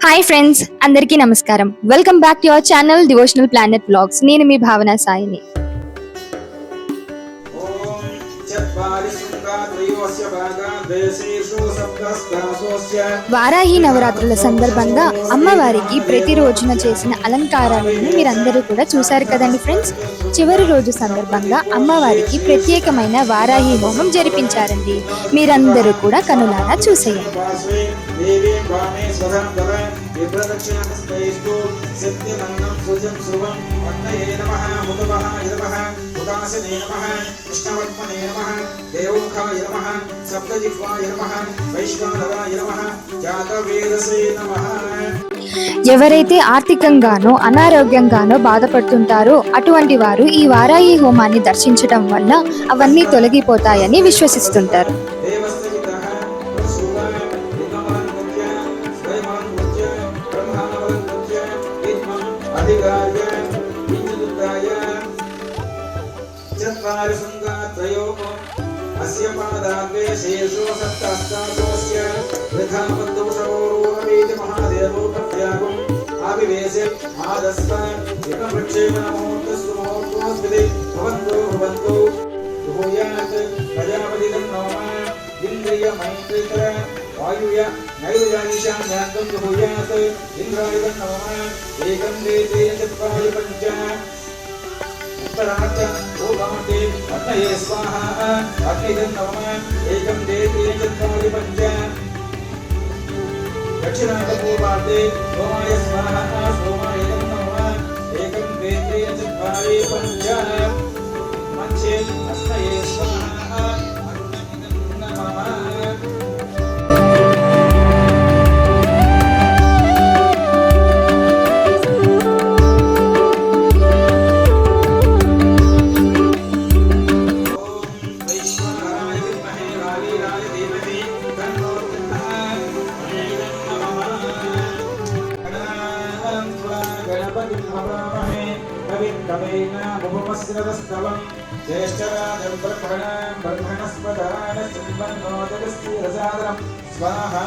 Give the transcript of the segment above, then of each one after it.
Hi friends, అందరికీ నమస్కారం. Welcome back to your channel devotional planet vlogs. నేను మీ భావన సాయిని. వారాహి నవరాత్రుల సందర్భంగా అమ్మవారికి ప్రతిరోజున చేసిన అలంకారాలను మీరందరూ కూడా చూశారు కదండి ఫ్రెండ్స్. చివరి రోజు సందర్భంగా అమ్మవారికి ప్రత్యేకమైన వారాహి హోమం జరిపించారండి. మీరందరూ కూడా కనులారా చూసేయండి. ఎవరైతే ఆర్థికంగానో అనారోగ్యంగానో బాధపడుతుంటారో అటువంటి వారు ఈ వారాహి హోమాన్ని దర్శించడం వల్ల అవన్నీ తొలగిపోతాయని విశ్వసిస్తుంటారు. अस्य पादाग्रे शेषो सप्तहस्तासोऽस्य वृथापद्दोषवोरोहवेति महादेवो प्रत्यागुम् आविवेशे आदस्तान् एकवृक्षेण नमोऽस्तु मुहूर्तोऽस्मिति भवन्तु भूयात् प्रजापतिगं नमः इन्द्रियमैत्रिकर वायुय नैर्यानिशान्यान्तं भूयात् इन्द्रायुगं नमः एकं वेते चत्वारि पञ्च उत्तरार्थ भूभागे अग्नये स्वाहा अग्निगं नमः एकं देते चत्वारि पञ्च दक्षिणार्थ भूभागे सोमाय स्वाहा सोमायं नमः एकं देते चत्वारि पञ्च मञ्चे अग्नये स्वाहा अग्निगं नमः ज्येष्ठराजं ब्रह्मणस्पदानश्चिन्वन्नोदकस्थिरसादरं स्वाहा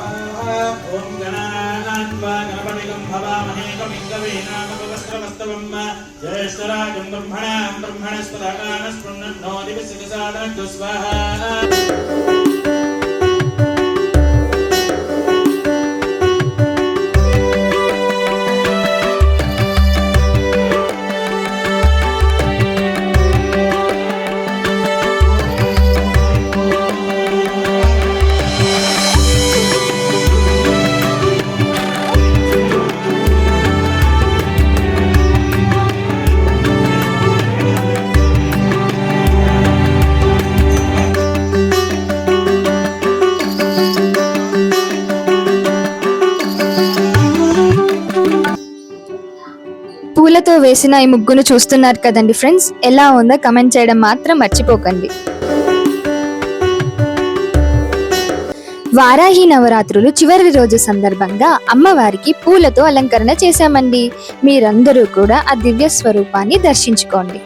ॐ गणानान्वा गणपतिं भवामहे कविं कवीनामपवस्त्रमस्तवं ज्येष्ठराजं ब्रह्मणस्पदानस्पृण्वन्नोदकस्थिरसादरं स्वाहा। పూలతో వేసిన ఈ ముగ్గును చూస్తున్నారు కదండి ఫ్రెండ్స్. ఎలా ఉందో కమెంట్ చేయడం మాత్రం మర్చిపోకండి. వారాహి నవరాత్రులు చివరి రోజు సందర్భంగా అమ్మవారికి పూలతో అలంకరణ చేశామండి. మీరందరూ కూడా ఆ దివ్య స్వరూపాన్ని దర్శించుకోండి.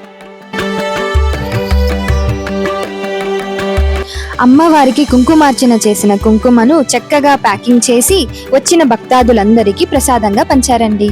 అమ్మవారికి కుంకుమార్చన చేసిన కుంకుమను చక్కగా ప్యాకింగ్ చేసి వచ్చిన భక్తాదులందరికీ ప్రసాదంగా పంచారండి.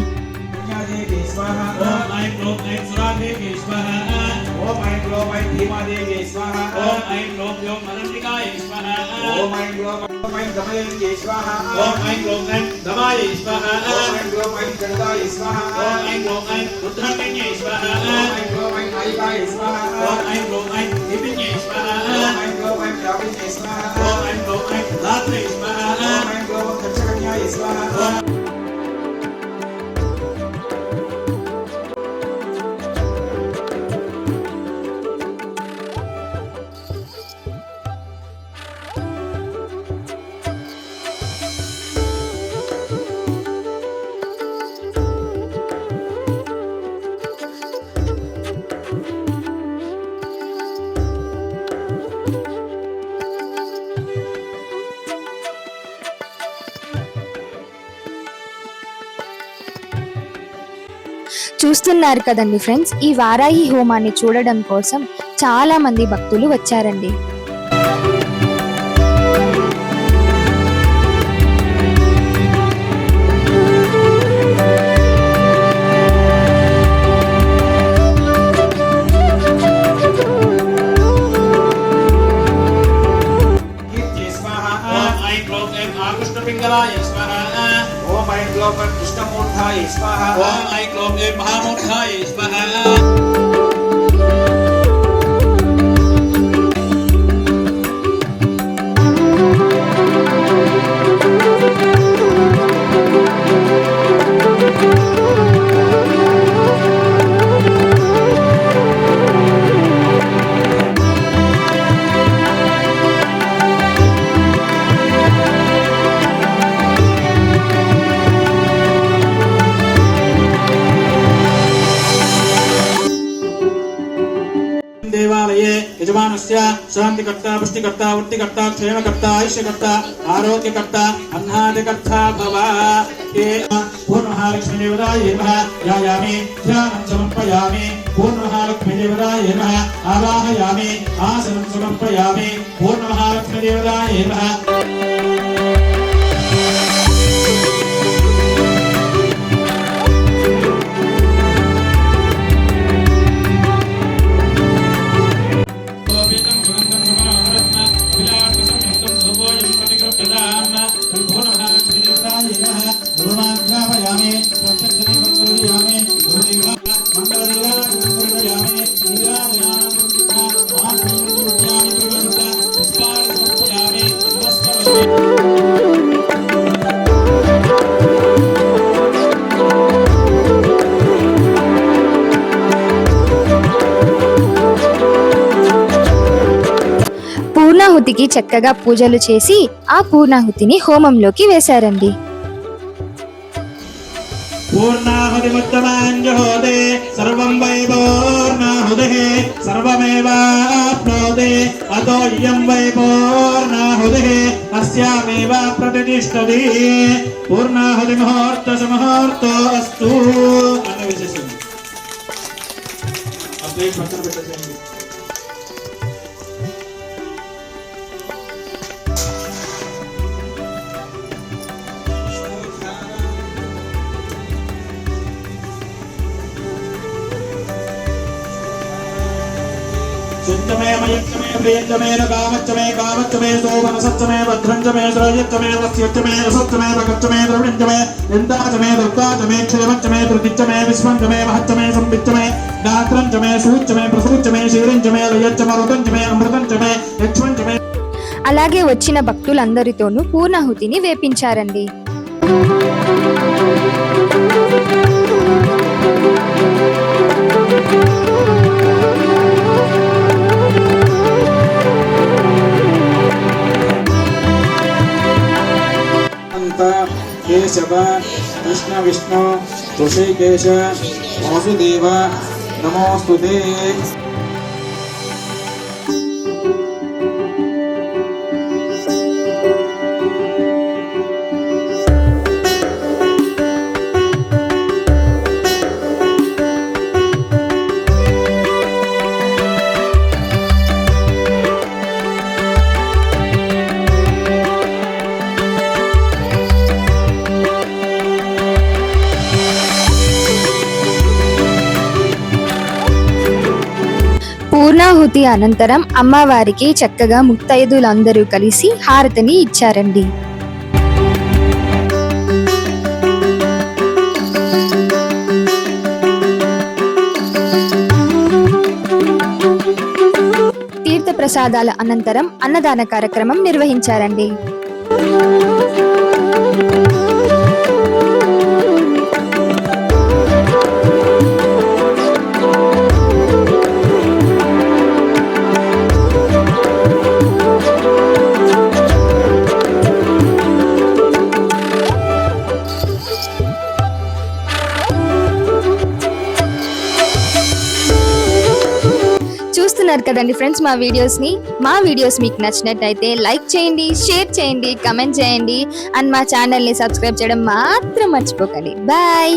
చూస్తున్నారు కదండి ఫ్రెండ్స్, ఈ వారాహి హోమాన్ని చూడడం కోసం చాలా మంది భక్తులు వచ్చారండి. महामूर्धाय स्वाहा ओम ऐं क्लों ऐं महामूर्धाय स्वाहा देवालये यजमानस्य शांतिकर्ता पुष्टिकर्ता वृत्तिकर्ता क्षेमकर्ता आयुष्यकर्ता आरोग्यकर्ता अन्नादिकर्ता भव ये पूर्णमहालक्ष्मीदेवताय नमः ध्यायामि ध्यानं समर्पयामि पूर्णमहालक्ष्मीदेवताय नमः आवाहयामि आसनं समर्पयामि पूर्णमहालक्ष्मीदेवताय नमः పూర్ణాహుతికి చక్కగా పూజలు చేసి ఆ పూర్ణాహుతిని హోమంలోకి వేశారండి. पूर्णाहुतिमुत्तमाञ्जुहोते सर्वं वै पूर्णाहुतिः सर्वमेवाप्नोति अतो इयं वै पूर्णाहुतिः अस्यामेव प्रतिष्ठति पूर्णाहुतिमुहूर्तसमुहूर्तो अस्तु अन्न विशेषं अपने पत्र పెట్టండి. चिंतमे मयंतमे प्रियंतमे कामच्चमे कामच्चमे सोमनसच्चमे भद्रंचमे श्रेयच्चमे वस्यच्चमे रसच्चमे भगच्चमे द्रविणंचमे यन्ताचमे दुर्गाचमे क्षेमच्चमे धृतिच्चमे विश्वंचमे महच्चमे संविच्चमे दात्रंचमे सूच्चमे प्रसूच्चमे शीरिंचमे लयच्चमे रुदंचमे अमृतंचमे यक्ष्मंचमे. అలాగే వచ్చిన భక్తులందరితోనూ పూర్ణాహుతిని వేపించారండి. केशव कृष्ण विष्णु ऋषिकेश वासुदेव नमोस्तुते. పూర్ణాహుతి అనంతరం అమ్మవారికి చక్కగా ముత్తైదులందరూ కలిసి హారతిని ఇచ్చారండి. తీర్థ ప్రసాదాల అనంతరం అన్నదాన కార్యక్రమం నిర్వహించారండి. చూస్తున్నారు కదండి ఫ్రెండ్స్ మా వీడియోస్ మీకు నచ్చినట్టయితే లైక్ చేయండి, షేర్ చేయండి, కమెంట్ చేయండి అండ్ మా ఛానల్ని సబ్స్క్రైబ్ చేయడం మాత్రం మర్చిపోకండి. బాయ్.